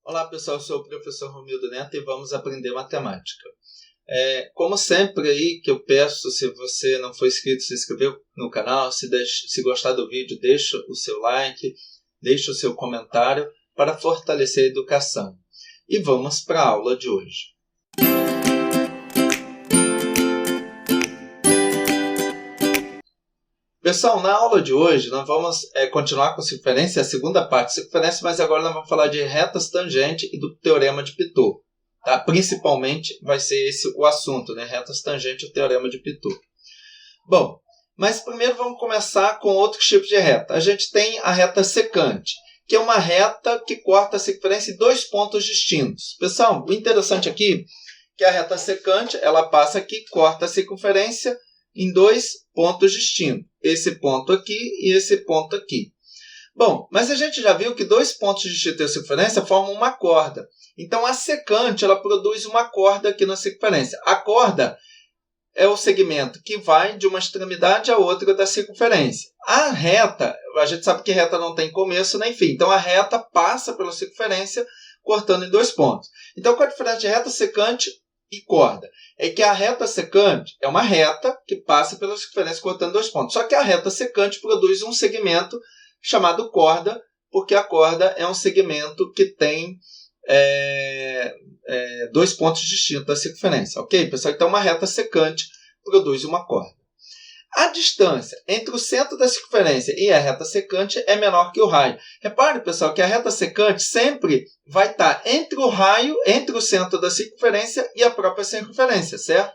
Olá pessoal, eu sou o professor Romildo Neto e vamos aprender matemática. Como sempre aí que eu peço, se você não for inscrito, se inscrever no canal, se gostar do vídeo, deixa o seu like, deixa o seu comentário para fortalecer a educação. E vamos para a aula de hoje. Pessoal, na aula de hoje nós vamos continuar com circunferência, a segunda parte de circunferência, mas agora nós vamos falar de retas tangentes e do teorema de Pitot. Tá? Principalmente vai ser esse o assunto, né? Retas tangentes e o teorema de Pitot. Bom, mas primeiro vamos começar com outros tipos de reta. A gente tem a reta secante, que é uma reta que corta a circunferência em dois pontos distintos. Pessoal, o interessante aqui é que a reta secante ela passa aqui, corta a circunferência em dois pontos distintos. Esse ponto aqui e esse ponto aqui. Bom, mas a gente já viu que dois pontos distintos de circunferência formam uma corda. Então, a secante ela produz uma corda aqui na circunferência. A corda é o segmento que vai de uma extremidade à outra da circunferência. A reta, a gente sabe que reta não tem começo nem fim. Então, a reta passa pela circunferência cortando em dois pontos. Então, qual a diferença de reta secante e corda? É que a reta secante é uma reta que passa pela circunferência cortando dois pontos. Só que a reta secante produz um segmento chamado corda, porque a corda é um segmento que tem dois pontos distintos da circunferência. Ok, pessoal? Então, uma reta secante produz uma corda. A distância entre o centro da circunferência e a reta secante é menor que o raio. Repare, pessoal, que a reta secante sempre vai estar entre o raio, entre o centro da circunferência e a própria circunferência, certo?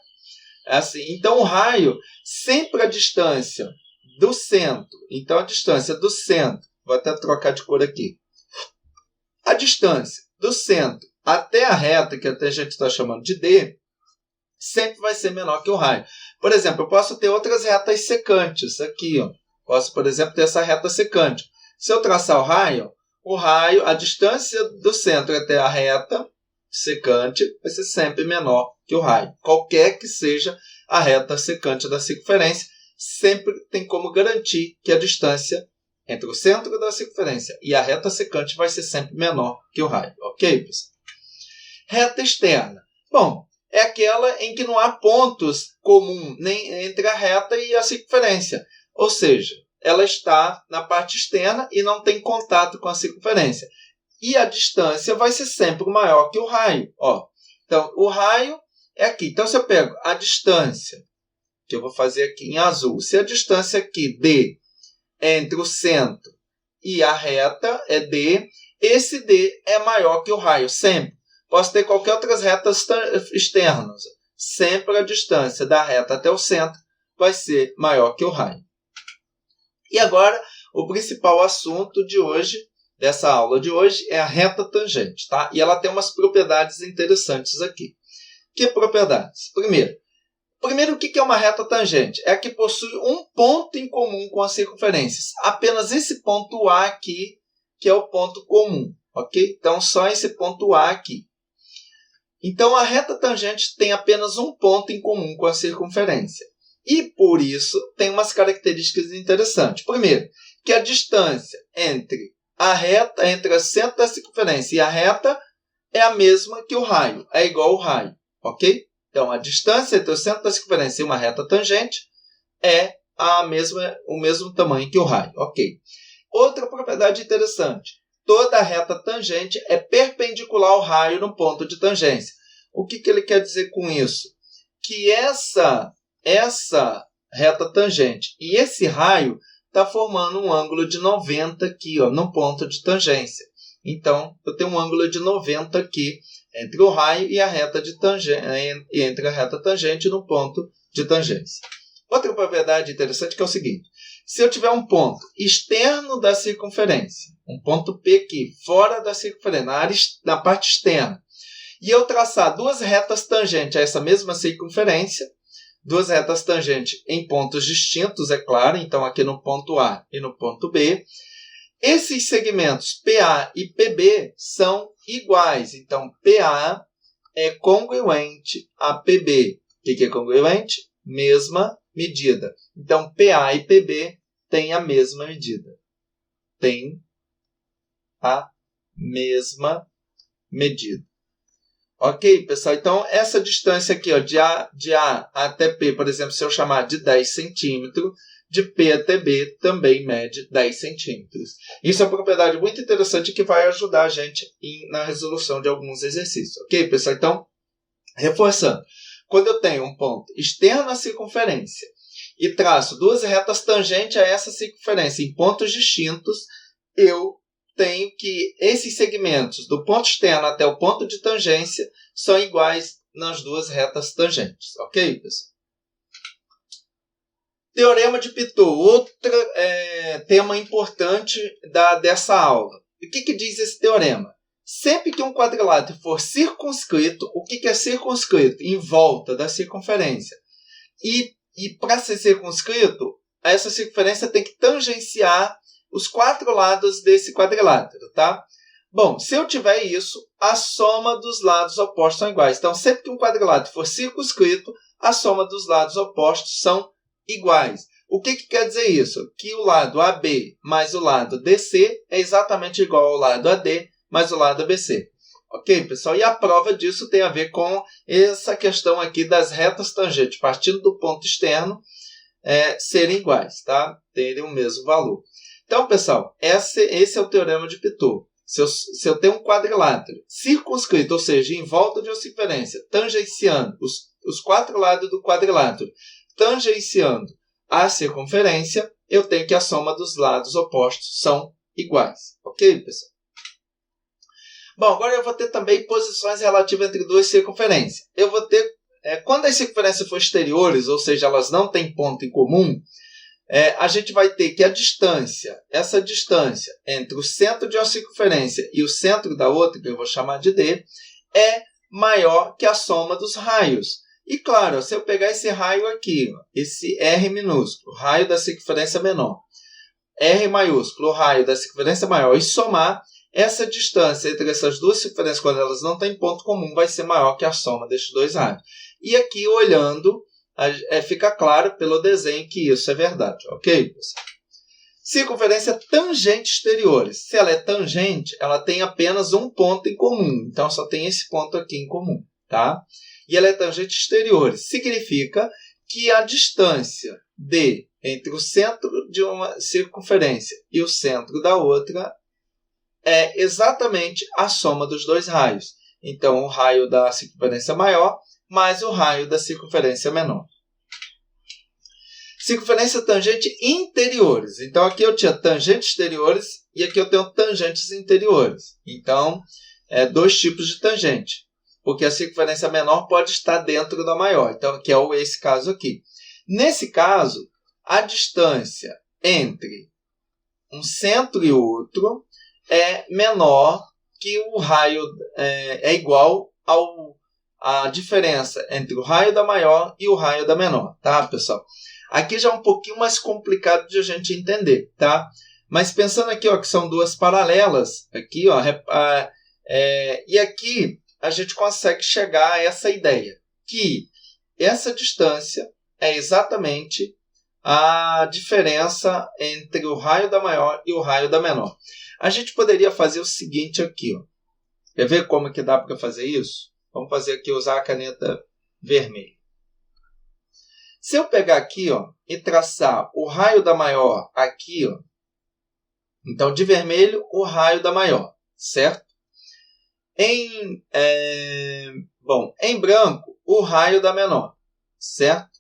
É assim. Então, o raio, sempre a distância do centro. Então, a distância do centro, vou até trocar de cor aqui. A distância do centro até a reta, que até a gente está chamando de D, sempre vai ser menor que o raio. Por exemplo, eu posso ter outras retas secantes aqui. Ó. Posso, por exemplo, ter essa reta secante. Se eu traçar o raio, a distância do centro até a reta secante vai ser sempre menor que o raio. Qualquer que seja a reta secante da circunferência, sempre tem como garantir que a distância entre o centro da circunferência e a reta secante vai ser sempre menor que o raio. Ok, pessoal? Reta externa. Bom, é aquela em que não há pontos comuns nem entre a reta e a circunferência. Ou seja, ela está na parte externa e não tem contato com a circunferência. E a distância vai ser sempre maior que o raio. Ó. Então, o raio é aqui. Então, se eu pego a distância, que eu vou fazer aqui em azul, se a distância aqui, D, entre o centro e a reta é D, esse D é maior que o raio, sempre. Posso ter qualquer outras retas externas. Sempre a distância da reta até o centro vai ser maior que o raio. E agora, o principal assunto de hoje, dessa aula de hoje, é a reta tangente. Tá? E ela tem umas propriedades interessantes aqui. Que propriedades? Primeiro, o que é uma reta tangente? É a que possui um ponto em comum com as circunferências. Apenas esse ponto A aqui, que é o ponto comum. Ok? Então, só esse ponto A aqui. Então, a reta tangente tem apenas um ponto em comum com a circunferência. E, por isso, tem umas características interessantes. Primeiro, que a distância entre o centro da circunferência e a reta é a mesma que o raio. É igual ao raio. Ok? Então, a distância entre o centro da circunferência e uma reta tangente é o mesmo tamanho que o raio. Ok? Outra propriedade interessante. Toda reta tangente é perpendicular ao raio no ponto de tangência. O que ele quer dizer com isso? Que essa reta tangente e esse raio está formando um ângulo de 90 aqui, ó, no ponto de tangência. Então, eu tenho um ângulo de 90 aqui entre o raio e a reta de tangente, entre a reta tangente no ponto de tangência. Outra propriedade interessante que é o seguinte. Se eu tiver um ponto externo da circunferência, um ponto P aqui, fora da circunferência, na parte externa, e eu traçar duas retas tangentes a essa mesma circunferência, duas retas tangentes em pontos distintos, é claro, então aqui no ponto A e no ponto B, esses segmentos PA e PB são iguais. Então, PA é congruente a PB. O que é congruente? Mesma medida. Então, PA e PB têm a mesma medida. Tem a mesma medida. Ok, pessoal? Então, essa distância aqui, ó, de A até P, por exemplo, se eu chamar de 10 centímetros, de P até B também mede 10 centímetros. Isso é uma propriedade muito interessante que vai ajudar a gente na resolução de alguns exercícios. Ok, pessoal? Então, reforçando. Quando eu tenho um ponto externo à circunferência e traço duas retas tangentes a essa circunferência em pontos distintos, eu tenho que esses segmentos do ponto externo até o ponto de tangência são iguais nas duas retas tangentes. Ok, pessoal? Teorema de Pitot, outro tema importante dessa aula. O que diz esse teorema? Sempre que um quadrilátero for circunscrito, o que é circunscrito? Em volta da circunferência. E para ser circunscrito, essa circunferência tem que tangenciar os quatro lados desse quadrilátero, tá? Bom, se eu tiver isso, a soma dos lados opostos são iguais. Então, sempre que um quadrilátero for circunscrito, a soma dos lados opostos são iguais. O que quer dizer isso? Que o lado AB mais o lado DC é exatamente igual ao lado AD mais o lado ABC. Ok, pessoal? E a prova disso tem a ver com essa questão aqui das retas tangentes, partindo do ponto externo, serem iguais, tá? Terem o mesmo valor. Então, pessoal, esse é o teorema de Pitot. Se eu tenho um quadrilátero circunscrito, ou seja, em volta de uma circunferência, tangenciando os quatro lados do quadrilátero, tangenciando a circunferência, eu tenho que a soma dos lados opostos são iguais. Ok, pessoal? Bom, agora eu vou ter também posições relativas entre duas circunferências. Eu vou ter, quando as circunferências forem exteriores, ou seja, elas não têm ponto em comum, a gente vai ter que essa distância entre o centro de uma circunferência e o centro da outra, que eu vou chamar de D, é maior que a soma dos raios. E claro, se eu pegar esse raio aqui, esse R minúsculo, raio da circunferência menor, R maiúsculo, raio da circunferência maior, e somar, essa distância entre essas duas circunferências, quando elas não têm ponto comum, vai ser maior que a soma destes dois raios. E aqui, olhando, fica claro pelo desenho que isso é verdade. Ok, pessoal? Circunferência tangente exteriores. Se ela é tangente, ela tem apenas um ponto em comum. Então, só tem esse ponto aqui em comum. Tá? E ela é tangente exteriores. Significa que a distância D entre o centro de uma circunferência e o centro da outra é exatamente a soma dos dois raios. Então, o raio da circunferência maior mais o raio da circunferência menor. Circunferência tangente interiores. Então, aqui eu tinha tangentes exteriores e aqui eu tenho tangentes interiores. Então, dois tipos de tangente. Porque a circunferência menor pode estar dentro da maior. Então, que é esse caso aqui. Nesse caso, a distância entre um centro e outro é menor que o raio, é igual à diferença entre o raio da maior e o raio da menor, tá, pessoal? Aqui já é um pouquinho mais complicado de a gente entender, tá? Mas pensando aqui, ó, que são duas paralelas, aqui, ó, e aqui a gente consegue chegar a essa ideia, que essa distância é exatamente a diferença entre o raio da maior e o raio da menor. A gente poderia fazer o seguinte aqui, ó. Quer ver como que dá para fazer isso? Vamos fazer aqui, usar a caneta vermelha. Se eu pegar aqui, ó, e traçar o raio da maior aqui, ó, então de vermelho o raio da maior, certo? Em branco o raio da menor, certo?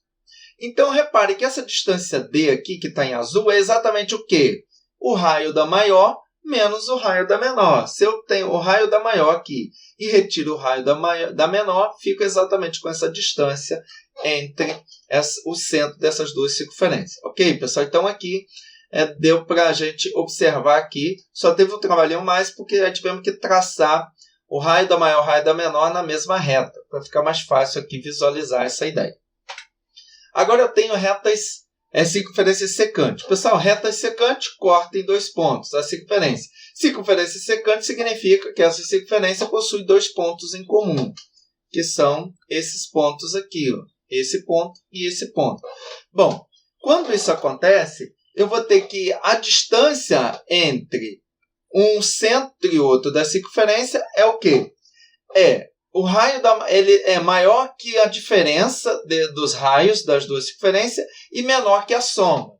Então repare que essa distância D aqui, que está em azul, é exatamente o quê? O raio da maior menos o raio da menor. Se eu tenho o raio da maior aqui e retiro o raio da menor, fico exatamente com essa distância entre o centro dessas duas circunferências. Ok, pessoal? Então, aqui deu para a gente observar aqui. Só teve um trabalhinho mais porque tivemos que traçar o raio da maior e o raio da menor na mesma reta, para ficar mais fácil aqui visualizar essa ideia. Agora eu tenho retas circunferência secante. Pessoal, reta secante corta em dois pontos a circunferência. Circunferência secante significa que essa circunferência possui dois pontos em comum, que são esses pontos aqui, ó, esse ponto e esse ponto. Bom, quando isso acontece, eu vou ter que a distância entre um centro e outro da circunferência é o quê? o raio ele é maior que a diferença dos raios das duas circunferências e menor que a soma.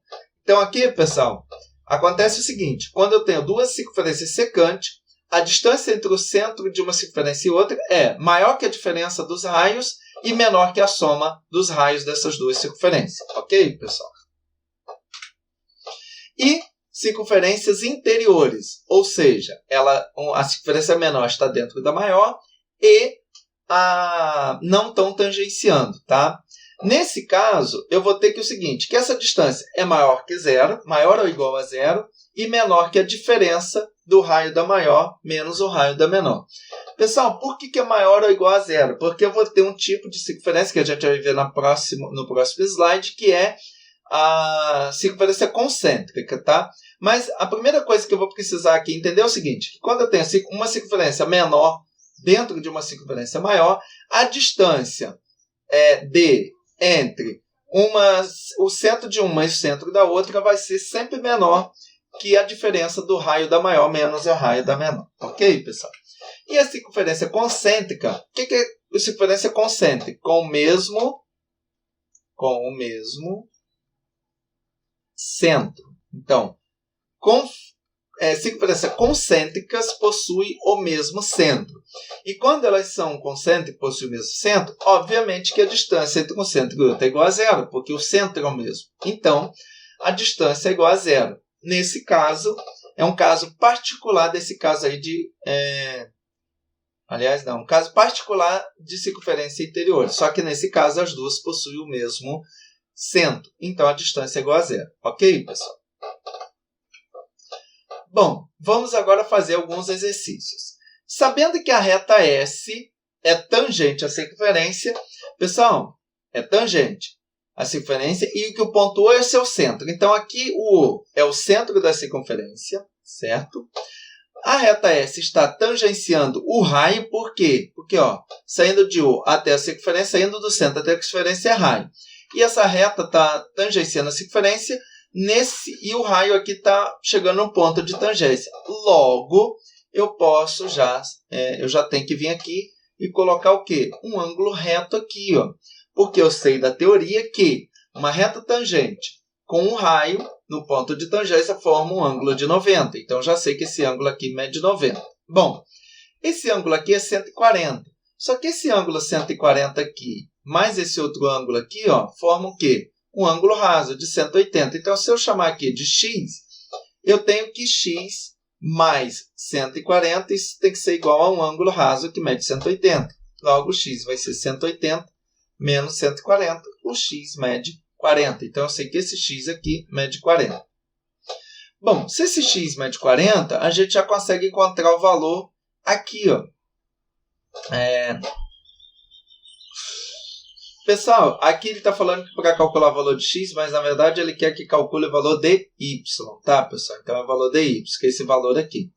Então aqui, pessoal, acontece o seguinte: quando eu tenho duas circunferências secantes, a distância entre o centro de uma circunferência e outra é maior que a diferença dos raios e menor que a soma dos raios dessas duas circunferências. Ok, pessoal? E circunferências interiores, ou seja, a circunferência menor está dentro da maior e não estão tangenciando, tá? Nesse caso, eu vou ter que o seguinte, que essa distância é maior que zero, maior ou igual a zero, e menor que a diferença do raio da maior menos o raio da menor. Pessoal, por que é maior ou igual a zero? Porque eu vou ter um tipo de circunferência que a gente vai ver no próximo slide, que é a circunferência concêntrica, tá? Mas a primeira coisa que eu vou precisar aqui entender é o seguinte, que quando eu tenho uma circunferência menor dentro de uma circunferência maior, a distância entre o centro de uma e o centro da outra vai ser sempre menor que a diferença do raio da maior menos o raio da menor. Ok, pessoal? E a circunferência concêntrica, o que é a circunferência concêntrica? Com o mesmo centro. Então, circunferências concêntricas possuem o mesmo centro. E quando elas são concêntricas e possuem o mesmo centro, obviamente que a distância entre um centro e outro é igual a zero, porque o centro é o mesmo. Então, a distância é igual a zero. Nesse caso, é um caso particular desse caso aí um caso particular de circunferência interior. Só que nesse caso, as duas possuem o mesmo centro. Então, a distância é igual a zero. Ok, pessoal? Bom, vamos agora fazer alguns exercícios. Sabendo que a reta S é tangente à circunferência, pessoal, é tangente à circunferência e que o ponto O é seu centro. Então, aqui o O é o centro da circunferência, certo? A reta S está tangenciando o raio, por quê? Porque, saindo de O até a circunferência, saindo do centro até a circunferência é raio. E essa reta está tangenciando a circunferência e o raio aqui está chegando a um ponto de tangência. Logo, eu já tenho que vir aqui e colocar o quê? Um ângulo reto aqui, porque eu sei da teoria que uma reta tangente com um raio no ponto de tangência forma um ângulo de 90. Então, já sei que esse ângulo aqui mede 90. Bom, esse ângulo aqui é 140. Só que esse ângulo 140 aqui, mais esse outro ângulo aqui, forma o quê? Um ângulo raso de 180. Então, se eu chamar aqui de x, eu tenho que x mais 140, isso tem que ser igual a um ângulo raso que mede 180. Logo, x vai ser 180 menos 140. O x mede 40. Então, eu sei que esse x aqui mede 40. Bom, se esse x mede 40, a gente já consegue encontrar o valor aqui, Pessoal, aqui ele está falando que para calcular o valor de x, mas na verdade ele quer que calcule o valor de y, tá, pessoal? Então é o valor de y, que é esse valor aqui.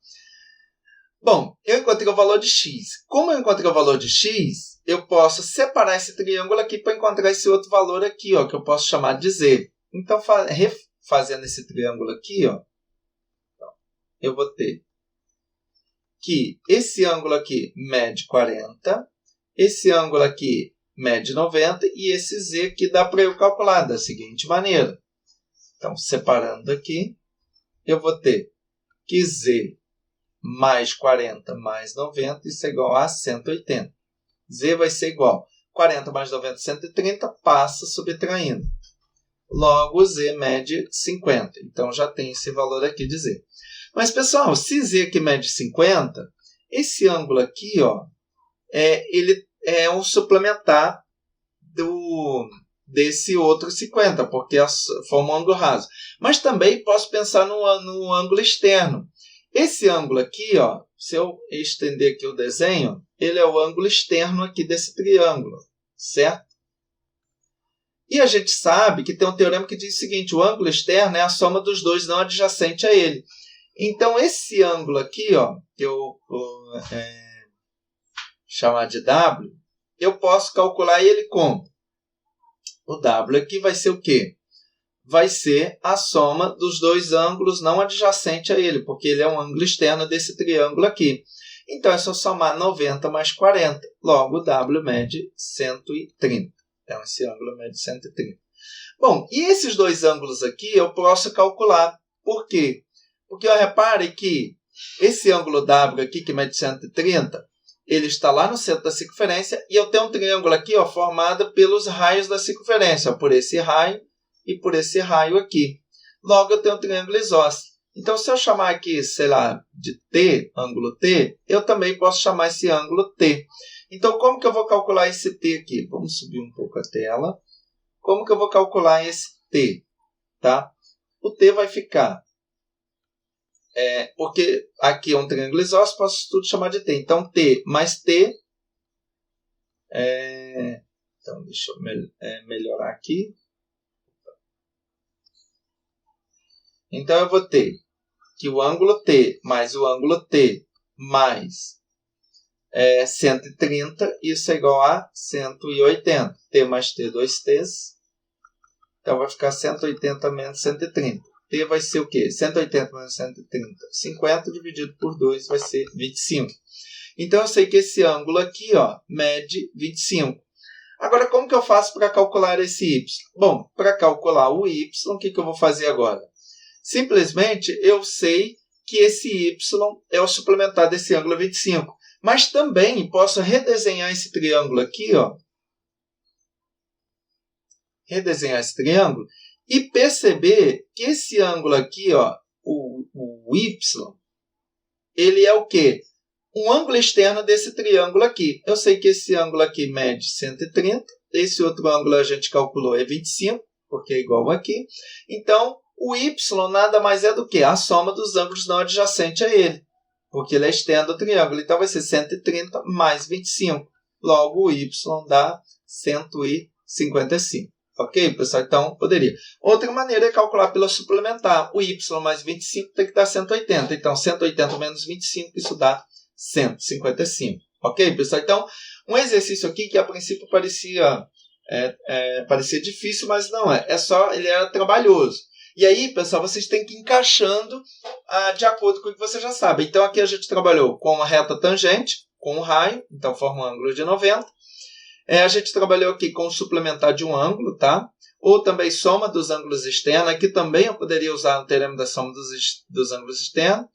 Bom, eu encontrei o valor de x. Como eu encontrei o valor de x, eu posso separar esse triângulo aqui para encontrar esse outro valor aqui, que eu posso chamar de z. Então, refazendo esse triângulo aqui, eu vou ter que esse ângulo aqui mede 40, esse ângulo aqui mede 90 e esse z aqui dá para eu calcular da seguinte maneira. Então, separando aqui, eu vou ter que z mais 40 mais 90, isso é igual a 180. Z vai ser igual a 40 mais 90, 130, passa subtraindo. Logo, z mede 50. Então, já tem esse valor aqui de z. Mas, pessoal, se z aqui mede 50, esse ângulo aqui, ele é um suplementar desse outro 50, porque forma um ângulo raso. Mas também posso pensar no ângulo externo. Esse ângulo aqui, se eu estender aqui o desenho, ele é o ângulo externo aqui desse triângulo, certo? E a gente sabe que tem um teorema que diz o seguinte, o ângulo externo é a soma dos dois não adjacentes a ele. Então, esse ângulo aqui, que eu vou chamar de W, eu posso calcular ele como? O W aqui vai ser o quê? Vai ser a soma dos dois ângulos não adjacentes a ele, porque ele é um ângulo externo desse triângulo aqui. Então é só somar 90 mais 40. Logo, o W mede 130. Então esse ângulo mede 130. Bom, e esses dois ângulos aqui eu posso calcular. Por quê? Porque repare que esse ângulo W aqui, que mede 130, ele está lá no centro da circunferência e eu tenho um triângulo aqui ó, formado pelos raios da circunferência, ó, por esse raio e por esse raio aqui. Logo, eu tenho um triângulo isósceles. Então, se eu chamar aqui, sei lá, de T, ângulo T, eu também posso chamar esse ângulo T. Então, como que eu vou calcular esse T aqui? Vamos subir um pouco a tela. Como que eu vou calcular esse T? Tá? O T vai ficar... porque aqui é um triângulo isósceles, posso tudo chamar de T. Então, T mais T... então, deixa eu melhorar aqui. Então, eu vou ter que o ângulo T mais o ângulo T mais 130, isso é igual a 180. T mais T, 2 T's. Então, vai ficar 180 menos 130. T vai ser o quê? 180 menos 130. 50 dividido por 2 vai ser 25. Então, eu sei que esse ângulo aqui ó, mede 25. Agora, como que eu faço para calcular esse y? Bom, para calcular o y, o que eu vou fazer agora? Simplesmente, eu sei que esse y é o suplementar desse ângulo 25. Mas também posso redesenhar esse triângulo aqui, ó. Redesenhar esse triângulo e perceber que esse ângulo aqui, ó, o y, ele é o quê? Um ângulo externo desse triângulo aqui. Eu sei que esse ângulo aqui mede 130. Esse outro ângulo a gente calculou é 25, porque é igual aqui. Então, o y nada mais é do que a soma dos ângulos não adjacentes a ele, porque ele é externo do triângulo. Então, vai ser 130 mais 25. Logo, o y dá 155. Ok, pessoal? Então, poderia. Outra maneira é calcular pela suplementar. O y mais 25 tem que dar 180. Então, 180 menos 25, isso dá 155. Ok, pessoal? Então, um exercício aqui que a princípio parecia difícil, mas não é. Ele era trabalhoso. E aí, pessoal, vocês têm que ir encaixando de acordo com o que você já sabe. Então, aqui a gente trabalhou com uma reta tangente, com um raio, então forma um ângulo de 90. A gente trabalhou aqui com o suplementar de um ângulo, tá? Ou também soma dos ângulos externos. Aqui também eu poderia usar o teorema da soma dos ângulos externos.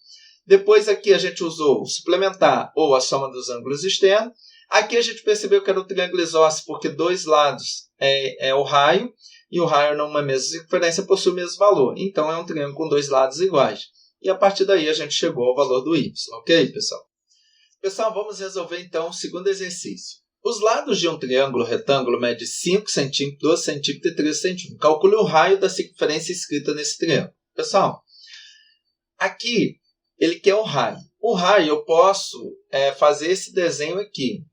Depois aqui a gente usou o suplementar ou a soma dos ângulos externos. Aqui a gente percebeu que era o triângulo isósceles porque dois lados é o raio. E o raio numa mesma circunferência possui o mesmo valor. Então, é um triângulo com dois lados iguais. E a partir daí, a gente chegou ao valor do y. Ok, pessoal? Pessoal, vamos resolver, então, o segundo exercício. Os lados de um triângulo retângulo medem 5 cm, 12 cm e 13 cm. Calcule o raio da circunferência escrita nesse triângulo. Pessoal, aqui, ele quer o raio. O raio, eu posso fazer esse desenho aqui.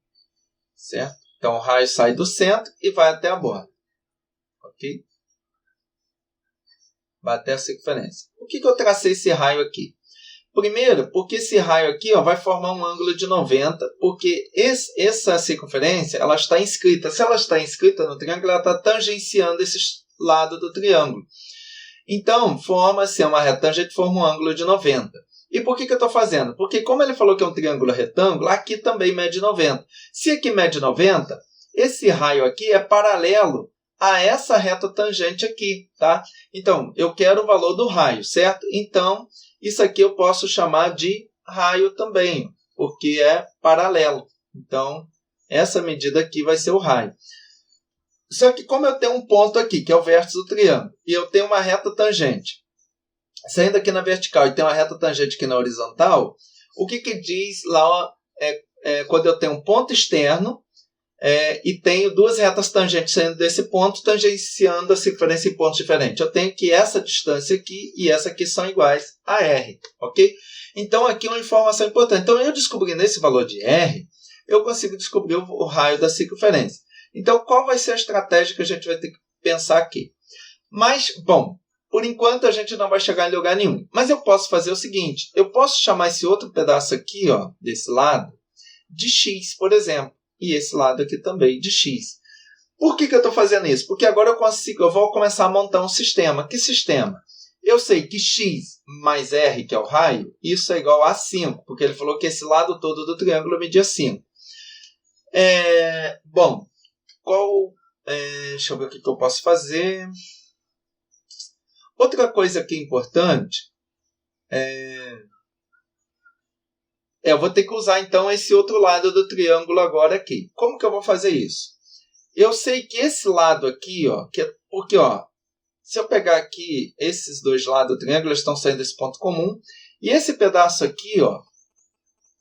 Certo? Então, o raio sai do centro e vai até a borda. Ok? Vai até a circunferência. Por que eu tracei esse raio aqui? Primeiro, porque esse raio aqui vai formar um ângulo de 90, porque essa circunferência ela está inscrita. Se ela está inscrita no triângulo, ela está tangenciando esse lado do triângulo. Então, forma-se uma retangente, forma um ângulo de 90. E por que eu estou fazendo? Porque como ele falou que é um triângulo retângulo, aqui também mede 90. Se aqui mede 90, esse raio aqui é paralelo a essa reta tangente aqui, tá? Então, eu quero o valor do raio, certo? Então, isso aqui eu posso chamar de raio também, porque é paralelo. Então, essa medida aqui vai ser o raio. Só que como eu tenho um ponto aqui, que é o vértice do triângulo, e eu tenho uma reta tangente, saindo aqui na vertical e tem uma reta tangente aqui na horizontal, o que diz lá quando eu tenho um ponto externo, e tenho duas retas tangentes saindo desse ponto, tangenciando a circunferência em pontos diferentes. Eu tenho que essa distância aqui e essa aqui são iguais a R. Ok? Então, aqui uma informação importante. Então, eu descobrindo esse valor de R, eu consigo descobrir o raio da circunferência. Então, qual vai ser a estratégia que a gente vai ter que pensar aqui? Mas, bom, por enquanto a gente não vai chegar em lugar nenhum. Mas eu posso fazer o seguinte, eu posso chamar esse outro pedaço aqui, ó, desse lado, de X, por exemplo. E esse lado aqui também de X. Por que eu estou fazendo isso? Porque agora eu vou começar a montar um sistema. Que sistema? Eu sei que x mais r, que é o raio, isso é igual a 5, porque ele falou que esse lado todo do triângulo media 5. Bom, deixa eu ver o que eu posso fazer. Outra coisa que é importante eu vou ter que usar então esse outro lado do triângulo agora aqui. Como que eu vou fazer isso? Eu sei que esse lado aqui, porque se eu pegar aqui esses dois lados do triângulo, eles estão saindo desse ponto comum, e esse pedaço aqui,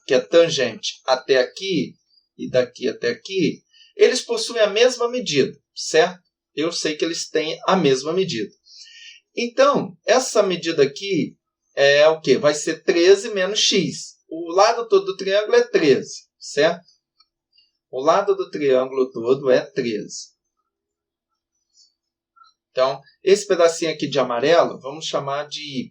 que é tangente até aqui e daqui até aqui, eles possuem a mesma medida, certo? Eu sei que eles têm a mesma medida. Então, essa medida aqui é o quê? Vai ser 13 menos x. O lado todo do triângulo é 13, certo? O lado do triângulo todo é 13. Então, esse pedacinho aqui de amarelo, vamos chamar de y.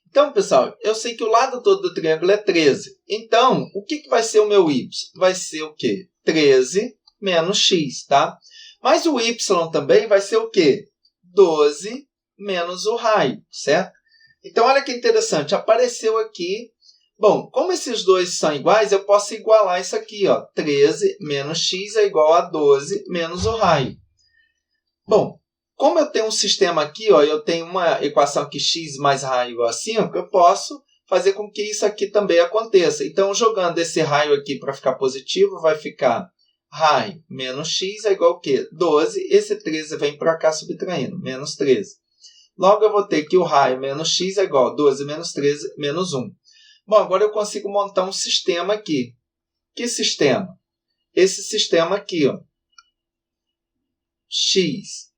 Então, pessoal, eu sei que o lado todo do triângulo é 13. Então, o que vai ser o meu y? Vai ser o quê? 13 menos x, tá? Mas o y também vai ser o quê? 12 menos o raio, certo? Então, olha que interessante, apareceu aqui. Bom, como esses dois são iguais, eu posso igualar isso aqui. 13 menos x é igual a 12 menos o raio. Bom, como eu tenho um sistema aqui, eu tenho uma equação que x mais raio igual a 5, eu posso fazer com que isso aqui também aconteça. Então, jogando esse raio aqui para ficar positivo, vai ficar raio menos x é igual a quê? 12. Esse 13 vem para cá subtraindo, menos 13. Logo, eu vou ter que o raio menos x é igual a 12 menos 13 menos 1. Bom, agora eu consigo montar um sistema aqui. Que sistema? Esse sistema aqui, x,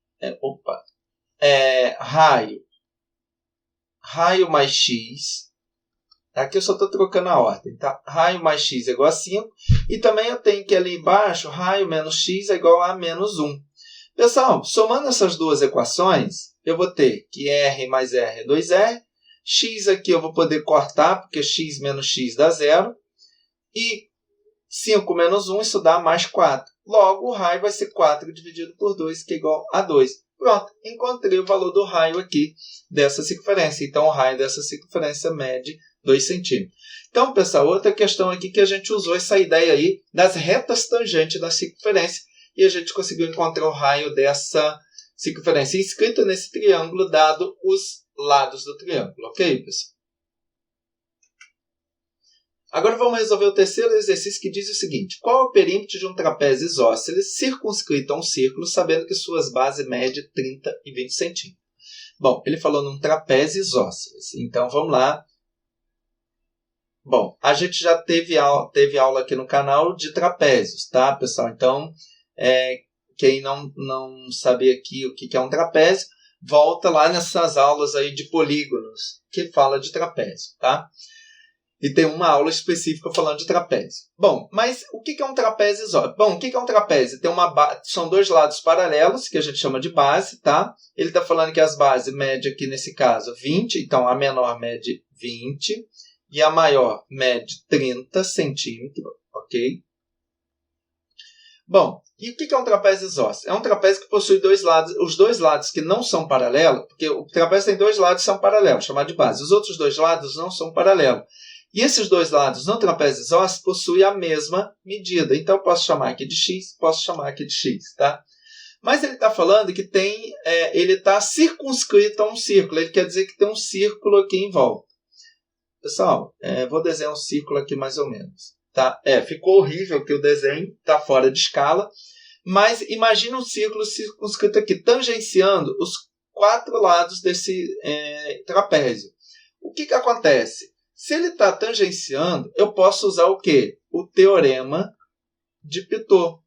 raio mais x. Aqui eu só estou trocando a ordem, tá? Raio mais x é igual a 5. E também eu tenho que ali embaixo, raio menos x é igual a menos 1. Pessoal, somando essas duas equações, eu vou ter que r mais r é 2r. X aqui eu vou poder cortar, porque x menos x dá 0. E 5 menos 1, isso dá mais 4. Logo, o raio vai ser 4 dividido por 2, que é igual a 2. Pronto, encontrei o valor do raio aqui dessa circunferência. Então, o raio dessa circunferência mede 2 centímetros. Então, pessoal, outra questão aqui que a gente usou essa ideia aí das retas tangentes da circunferência. E a gente conseguiu encontrar o raio dessa circunferência inscrita nesse triângulo, dado os lados do triângulo, ok, pessoal? Agora vamos resolver o terceiro exercício, que diz o seguinte: qual é o perímetro de um trapézio isósceles circunscrito a um círculo, sabendo que suas bases medem 30 e 20 centímetros? Bom, ele falou num trapézio isósceles. Então, vamos lá. Bom, a gente já teve aula aqui no canal de trapézios, tá, pessoal? Então, quem não sabia aqui o que é um trapézio, volta lá nessas aulas aí de polígonos, que fala de trapézio, tá? E tem uma aula específica falando de trapézio. Bom, mas o que é um trapézio isósceles? Bom, o que é um trapézio? São dois lados paralelos, que a gente chama de base, tá? Ele está falando que as bases medem aqui, nesse caso, 20. Então, a menor mede 20 e a maior mede 30 centímetros, ok? Bom, e o que é um trapézio isósceles? É um trapézio que possui dois lados, os dois lados que não são paralelos, porque o trapézio tem dois lados que são paralelos, chamados de base. Os outros dois lados não são paralelos. E esses dois lados no trapézio isósceles possuem a mesma medida. Então, eu posso chamar aqui de x, posso chamar aqui de x, tá? Mas ele está falando que ele está circunscrito a um círculo. Ele quer dizer que tem um círculo aqui em volta. Pessoal, vou desenhar um círculo aqui mais ou menos. Tá? Ficou horrível que o desenho está fora de escala. Mas imagina um círculo circunscrito aqui, tangenciando os 4 lados desse trapézio. O que acontece? Se ele está tangenciando, eu posso usar o quê? O teorema de Pitot.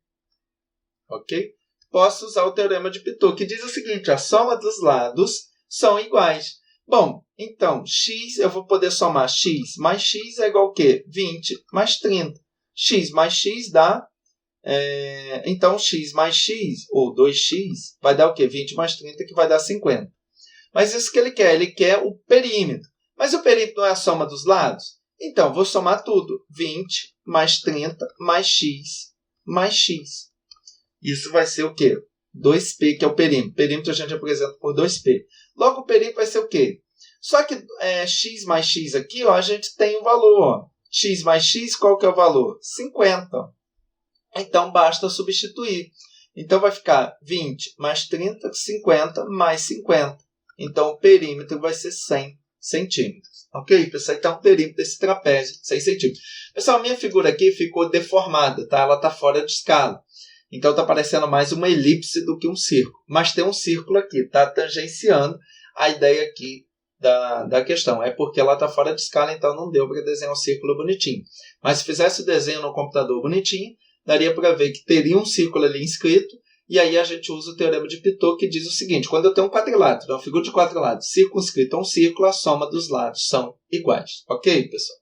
Ok? Posso usar o teorema de Pitot, que diz o seguinte: a soma dos lados são iguais. Bom, então, x, eu vou poder somar x mais x é igual a quê? 20 mais 30. X mais x dá... então, x mais x, ou 2x, vai dar o quê? 20 mais 30, que vai dar 50. Mas isso que ele quer o perímetro. Mas o perímetro não é a soma dos lados? Então, vou somar tudo. 20 mais 30 mais x mais x. Isso vai ser o quê? 2p, que é o perímetro. O perímetro a gente apresenta por 2p. Logo, o perímetro vai ser o quê? Só que x mais x aqui, ó, a gente tem o valor. Ó. X mais x, qual que é o valor? 50. Então, basta substituir. Então, vai ficar 20 mais 30, 50 mais 50. Então, o perímetro vai ser 100 centímetros. Ok, pessoal? Então, o perímetro desse trapézio, 100 centímetros. Pessoal, a minha figura aqui ficou deformada, tá? Ela está fora de escala. Então, está parecendo mais uma elipse do que um círculo. Mas tem um círculo aqui, está tangenciando a ideia aqui da questão. É porque ela está fora de escala, então não deu para desenhar um círculo bonitinho. Mas se fizesse o desenho no computador bonitinho, daria para ver que teria um círculo ali inscrito. E aí a gente usa o teorema de Pitot, que diz o seguinte: quando eu tenho um quadrilátero, uma figura de quatro lados, circunscrito a um círculo, a soma dos lados são iguais. Ok, pessoal?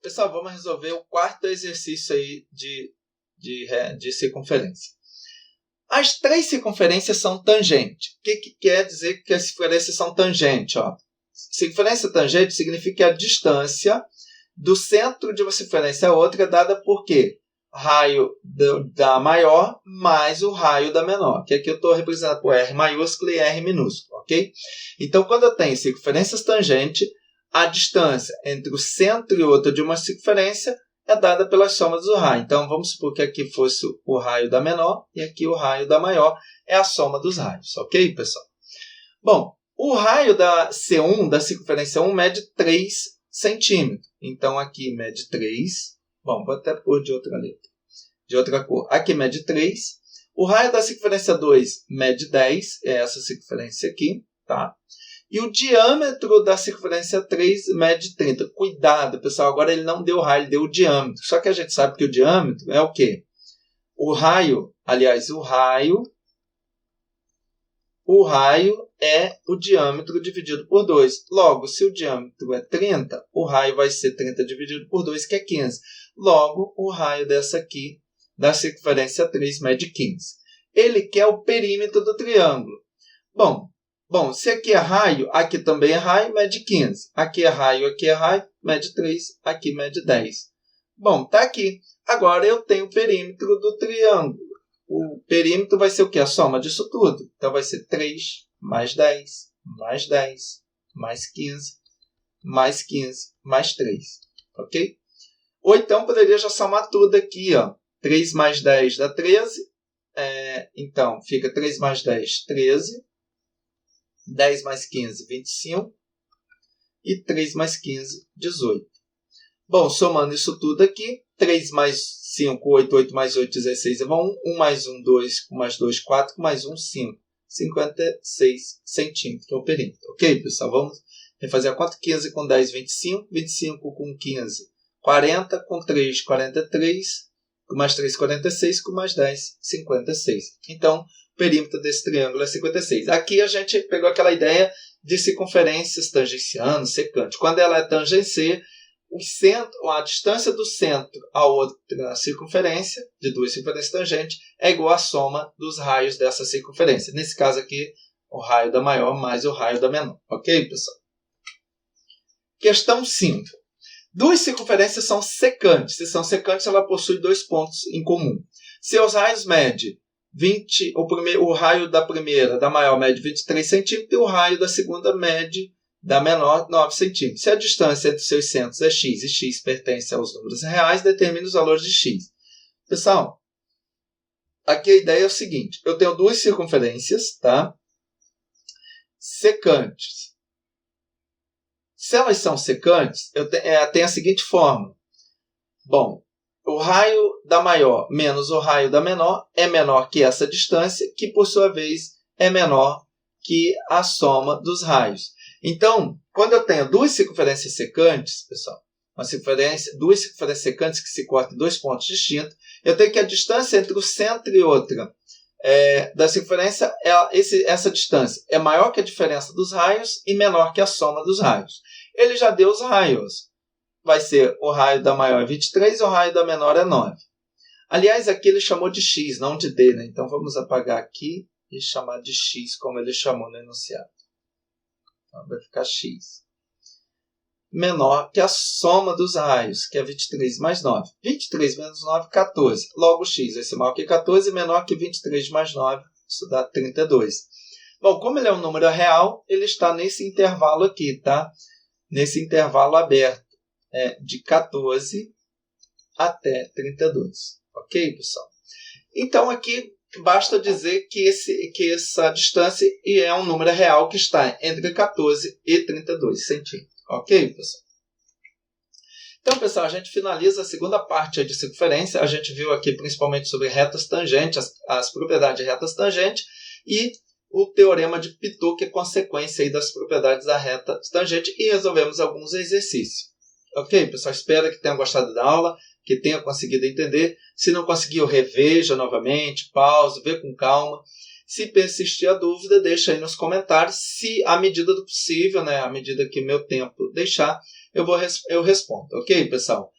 Pessoal, vamos resolver o quarto exercício aí de circunferência. As três circunferências são tangentes. O que quer dizer que as circunferências são tangentes? Ó? Circunferência tangente significa que a distância do centro de uma circunferência a outra é dada por quê? Raio da maior mais o raio da menor, que aqui eu estou representando por R maiúsculo e R minúsculo, ok? Então, quando eu tenho circunferências tangentes, a distância entre o centro e outra de uma circunferência é dada pela soma dos raios. Então, vamos supor que aqui fosse o raio da menor e aqui o raio da maior é a soma dos raios, ok, pessoal? Bom, o raio da C1, da circunferência 1, mede 3 centímetros. Então, aqui mede 3. Bom, vou até pôr de outra letra, de outra cor. Aqui mede 3. O raio da circunferência 2 mede 10, é essa circunferência aqui, tá? E o diâmetro da circunferência 3 mede 30. Cuidado, pessoal, agora ele não deu raio, ele deu o diâmetro. Só que a gente sabe que o diâmetro é o quê? O raio é o diâmetro dividido por 2. Logo, se o diâmetro é 30, o raio vai ser 30 dividido por 2, que é 15. Logo, o raio dessa aqui, da circunferência 3, mede 15. Ele quer o perímetro do triângulo. Bom, se aqui é raio, aqui também é raio, mede 15. Aqui é raio, mede 3, aqui mede 10. Bom, está aqui. Agora eu tenho o perímetro do triângulo. O perímetro vai ser o quê? A soma disso tudo. Então, vai ser 3 mais 10, mais 10, mais 15, mais 15, mais 3. Ok? Ou então, poderia já somar tudo aqui. Ó. 3 mais 10 dá 13. Então, fica 3 mais 10, 13. 10 mais 15, 25. E 3 mais 15, 18. Bom, somando isso tudo aqui, 3 mais 5, 8, 8 mais 8, 16, 1 mais 1, 2, 1 mais 2, 4, mais 1, 5. 56 centímetros, que é o perímetro. Ok, pessoal? Vamos refazer a conta. 15 com 10, 25. 25 com 15, 40. Com 3, 43. Com mais 3, 46. Com mais 10, 56. Então, o perímetro desse triângulo é 56. Aqui a gente pegou aquela ideia de circunferências tangenciando, secante. Quando ela é tangente, a distância do centro a outra circunferência, de duas circunferências tangentes, é igual à soma dos raios dessa circunferência. Nesse caso aqui, o raio da maior mais o raio da menor. Ok, pessoal? Questão 5. Duas circunferências são secantes. Se são secantes, ela possui dois pontos em comum. Seus raios medem 20, o raio da primeira, da maior, mede 23 centímetros e o raio da segunda mede da menor 9 centímetros. Se a distância entre seus centros é x e x pertence aos números reais, determine os valores de x. Pessoal, aqui a ideia é o seguinte. Eu tenho duas circunferências, tá? Secantes. Se elas são secantes, tem a seguinte fórmula. Bom, o raio da maior menos o raio da menor é menor que essa distância, que por sua vez é menor que a soma dos raios. Então, quando eu tenho duas circunferências secantes, pessoal, duas circunferências secantes que se cortam em dois pontos distintos, eu tenho que a distância entre o centro e outra da circunferência, essa distância é maior que a diferença dos raios e menor que a soma dos raios. Ele já deu os raios. Vai ser o raio da maior é 23 e o raio da menor é 9. Aliás, aqui ele chamou de x, não de d, né? Então, vamos apagar aqui e chamar de x, como ele chamou no enunciado. Então, vai ficar x. Menor que a soma dos raios, que é 23 mais 9. 23 menos 9, 14. Logo, x vai ser maior que 14 e menor que 23 mais 9. Isso dá 32. Bom, como ele é um número real, ele está nesse intervalo aqui, tá? Nesse intervalo aberto, de 14 até 32. Ok, pessoal? Então, aqui basta dizer que essa distância é um número real que está entre 14 e 32 centímetros. Ok, pessoal? Então, pessoal, a gente finaliza a segunda parte de circunferência. A gente viu aqui principalmente sobre retas tangentes, as propriedades de retas tangentes e o teorema de Pitot, que é consequência aí das propriedades da reta tangente, e resolvemos alguns exercícios. Ok, pessoal? Espero que tenham gostado da aula, que tenham conseguido entender. Se não conseguiu, reveja novamente, pause, vê com calma. Se persistir a dúvida, deixa aí nos comentários. Se, à medida do possível, à medida que meu tempo deixar, eu respondo. Ok, pessoal?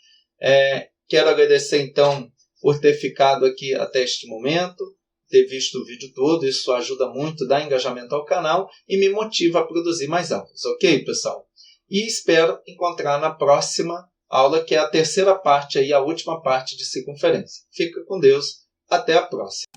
Quero agradecer, então, por ter ficado aqui até este momento, ter visto o vídeo todo. Isso ajuda muito, dá engajamento ao canal e me motiva a produzir mais aulas. Ok, pessoal? E espero encontrar na próxima aula, que é a terceira parte, a última parte de circunferência. Fica com Deus. Até a próxima.